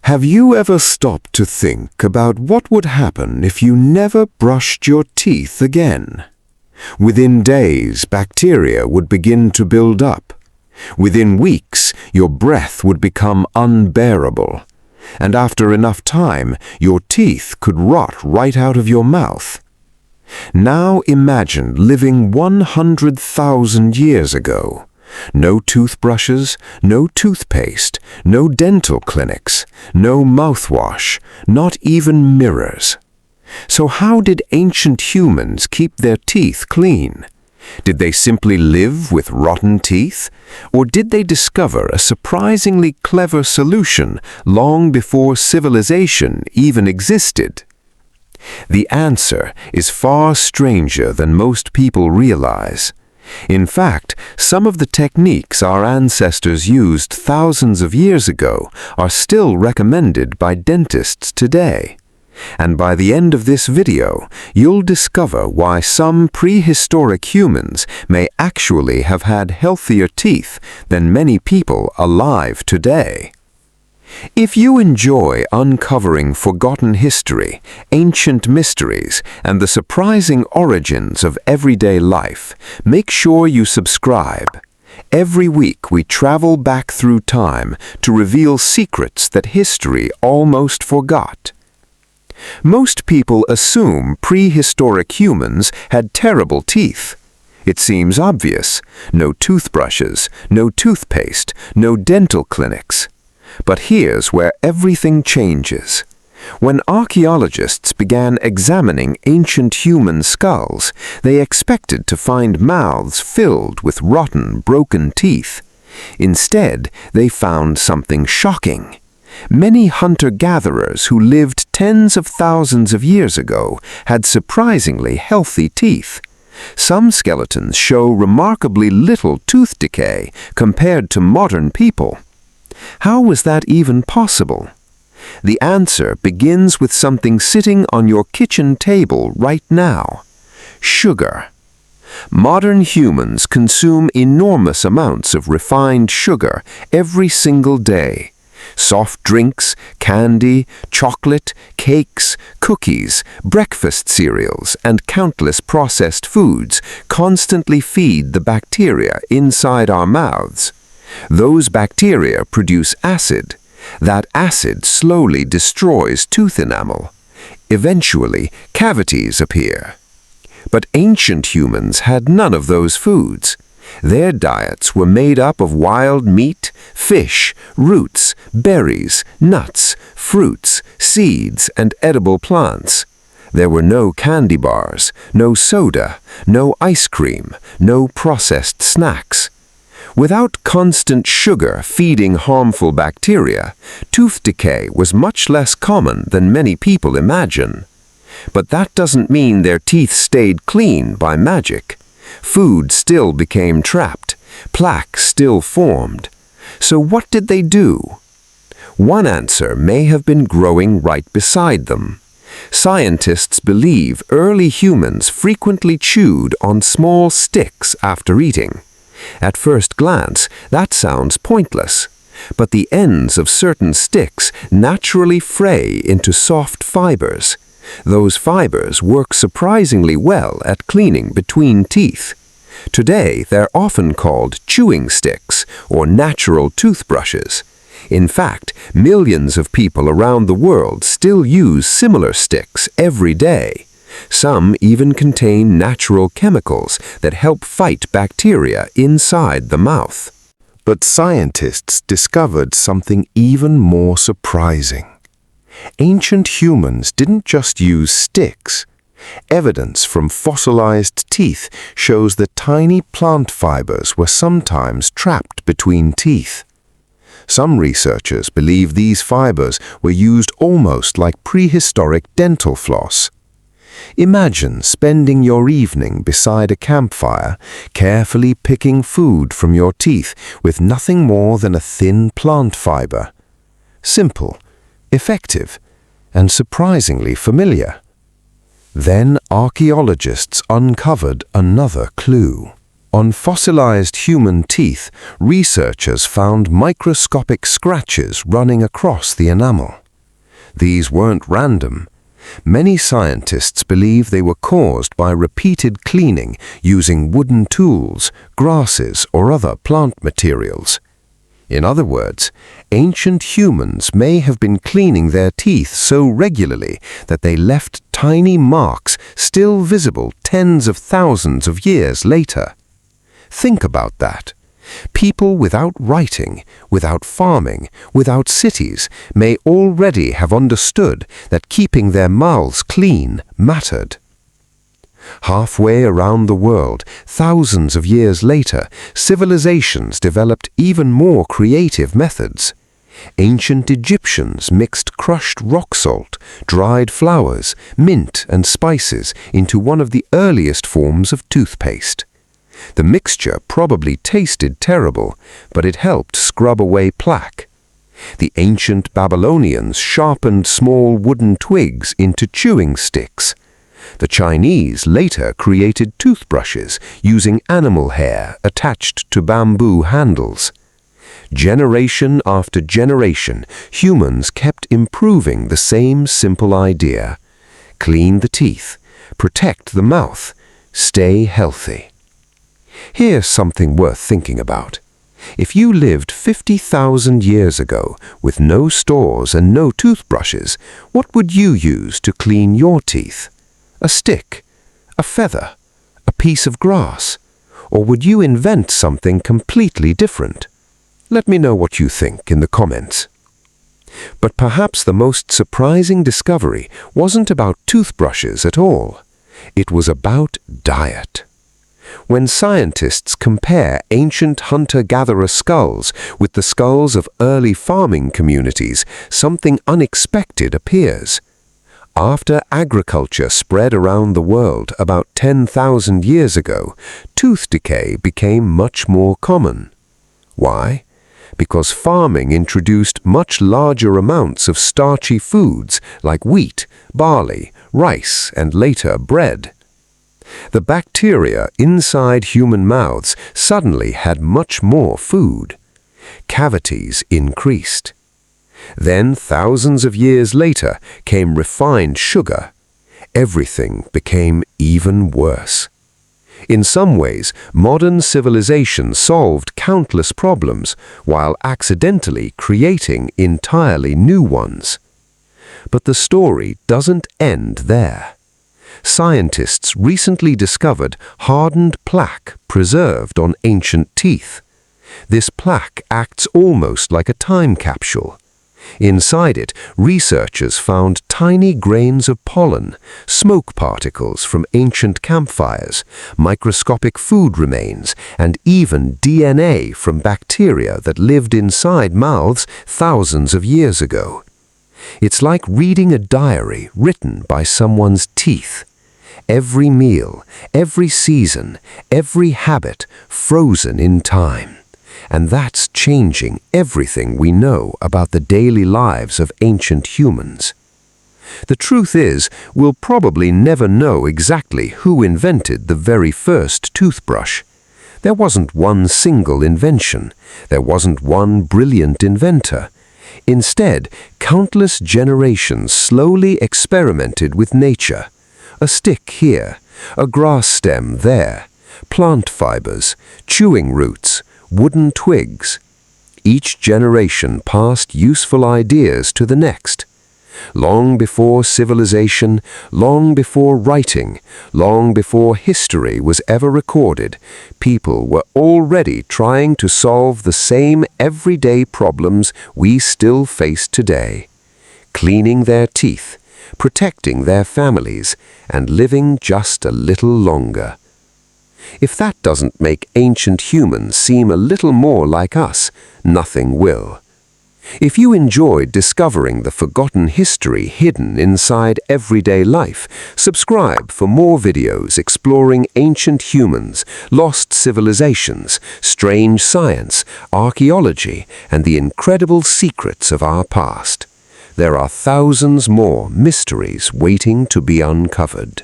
Have you ever stopped to think about what would happen if you never brushed your teeth again? Within days, bacteria would begin to build up. Within weeks, your breath would become unbearable. And after enough time, your teeth could rot right out of your mouth. Now imagine living 100,000 years ago. No toothbrushes, no toothpaste, no dental clinics, no mouthwash, not even mirrors. So how did ancient humans keep their teeth clean? Did they simply live with rotten teeth? Or did they discover a surprisingly clever solution long before civilization even existed? The answer is far stranger than most people realize. In fact, some of the techniques our ancestors used thousands of years ago are still recommended by dentists today. And by the end of this video, you'll discover why some prehistoric humans may actually have had healthier teeth than many people alive today. If you enjoy uncovering forgotten history, ancient mysteries, and the surprising origins of everyday life, make sure you subscribe. Every week we travel back through time to reveal secrets that history almost forgot. Most people assume prehistoric humans had terrible teeth. It seems obvious. No toothbrushes, no toothpaste, no dental clinics. But here's where everything changes. When archaeologists began examining ancient human skulls, they expected to find mouths filled with rotten, broken teeth. Instead, they found something shocking. Many hunter-gatherers who lived tens of thousands of years ago had surprisingly healthy teeth. Some skeletons show remarkably little tooth decay compared to modern people. How was that even possible? The answer begins with something sitting on your kitchen table right now: sugar. Modern humans consume enormous amounts of refined sugar every single day. Soft drinks, candy, chocolate, cakes, cookies, breakfast cereals, and countless processed foods constantly feed the bacteria inside our mouths. Those bacteria produce acid. That acid slowly destroys tooth enamel. Eventually, cavities appear. But ancient humans had none of those foods. Their diets were made up of wild meat, fish, roots, berries, nuts, fruits, seeds, and edible plants. There were no candy bars, no soda, no ice cream, no processed snacks. Without constant sugar feeding harmful bacteria, tooth decay was much less common than many people imagine. But that doesn't mean their teeth stayed clean by magic. Food still became trapped. Plaque still formed. So what did they do? One answer may have been growing right beside them. Scientists believe early humans frequently chewed on small sticks after eating. At first glance, that sounds pointless. But the ends of certain sticks naturally fray into soft fibers. Those fibers work surprisingly well at cleaning between teeth. Today, they're often called chewing sticks or natural toothbrushes. In fact, millions of people around the world still use similar sticks every day. Some even contain natural chemicals that help fight bacteria inside the mouth. But scientists discovered something even more surprising. Ancient humans didn't just use sticks. Evidence from fossilized teeth shows that tiny plant fibers were sometimes trapped between teeth. Some researchers believe these fibers were used almost like prehistoric dental floss. Imagine spending your evening beside a campfire, carefully picking food from your teeth with nothing more than a thin plant fiber. Simple, effective, and surprisingly familiar. Then archaeologists uncovered another clue. On fossilized human teeth, researchers found microscopic scratches running across the enamel. These weren't random. Many scientists believe they were caused by repeated cleaning using wooden tools, grasses, or other plant materials. In other words, ancient humans may have been cleaning their teeth so regularly that they left tiny marks still visible tens of thousands of years later. Think about that. People without writing, without farming, without cities may already have understood that keeping their mouths clean mattered. Halfway around the world, thousands of years later, civilizations developed even more creative methods. Ancient Egyptians mixed crushed rock salt, dried flowers, mint, and spices into one of the earliest forms of toothpaste. The mixture probably tasted terrible, but it helped scrub away plaque. The ancient Babylonians sharpened small wooden twigs into chewing sticks. The Chinese later created toothbrushes using animal hair attached to bamboo handles. Generation after generation, humans kept improving the same simple idea: clean the teeth, protect the mouth, stay healthy. Here's something worth thinking about. If you lived 50,000 years ago with no stores and no toothbrushes, what would you use to clean your teeth? A stick? A feather? A piece of grass? Or would you invent something completely different? Let me know what you think in the comments. But perhaps the most surprising discovery wasn't about toothbrushes at all. It was about diet. When scientists compare ancient hunter-gatherer skulls with the skulls of early farming communities, something unexpected appears. After agriculture spread around the world about 10,000 years ago, tooth decay became much more common. Why? Because farming introduced much larger amounts of starchy foods like wheat, barley, rice, and later bread. The bacteria inside human mouths suddenly had much more food. Cavities increased. Then, thousands of years later, came refined sugar. Everything became even worse. In some ways, modern civilization solved countless problems while accidentally creating entirely new ones. But the story doesn't end there. Scientists recently discovered hardened plaque preserved on ancient teeth. This plaque acts almost like a time capsule. Inside it, researchers found tiny grains of pollen, smoke particles from ancient campfires, microscopic food remains, and even DNA from bacteria that lived inside mouths thousands of years ago. It's like reading a diary written by someone's teeth. Every meal, every season, every habit frozen in time. And that's changing everything we know about the daily lives of ancient humans. The truth is, we'll probably never know exactly who invented the very first toothbrush. There wasn't one single invention. There wasn't one brilliant inventor. Instead, countless generations slowly experimented with nature. A stick here, a grass stem there, plant fibers, chewing roots, wooden twigs. Each generation passed useful ideas to the next. Long before civilization, long before writing, long before history was ever recorded, people were already trying to solve the same everyday problems we still face today: cleaning their teeth, protecting their families, and living just a little longer. If that doesn't make ancient humans seem a little more like us, nothing will. If you enjoyed discovering the forgotten history hidden inside everyday life, subscribe for more videos exploring ancient humans, lost civilizations, strange science, archaeology, and the incredible secrets of our past. There are thousands more mysteries waiting to be uncovered.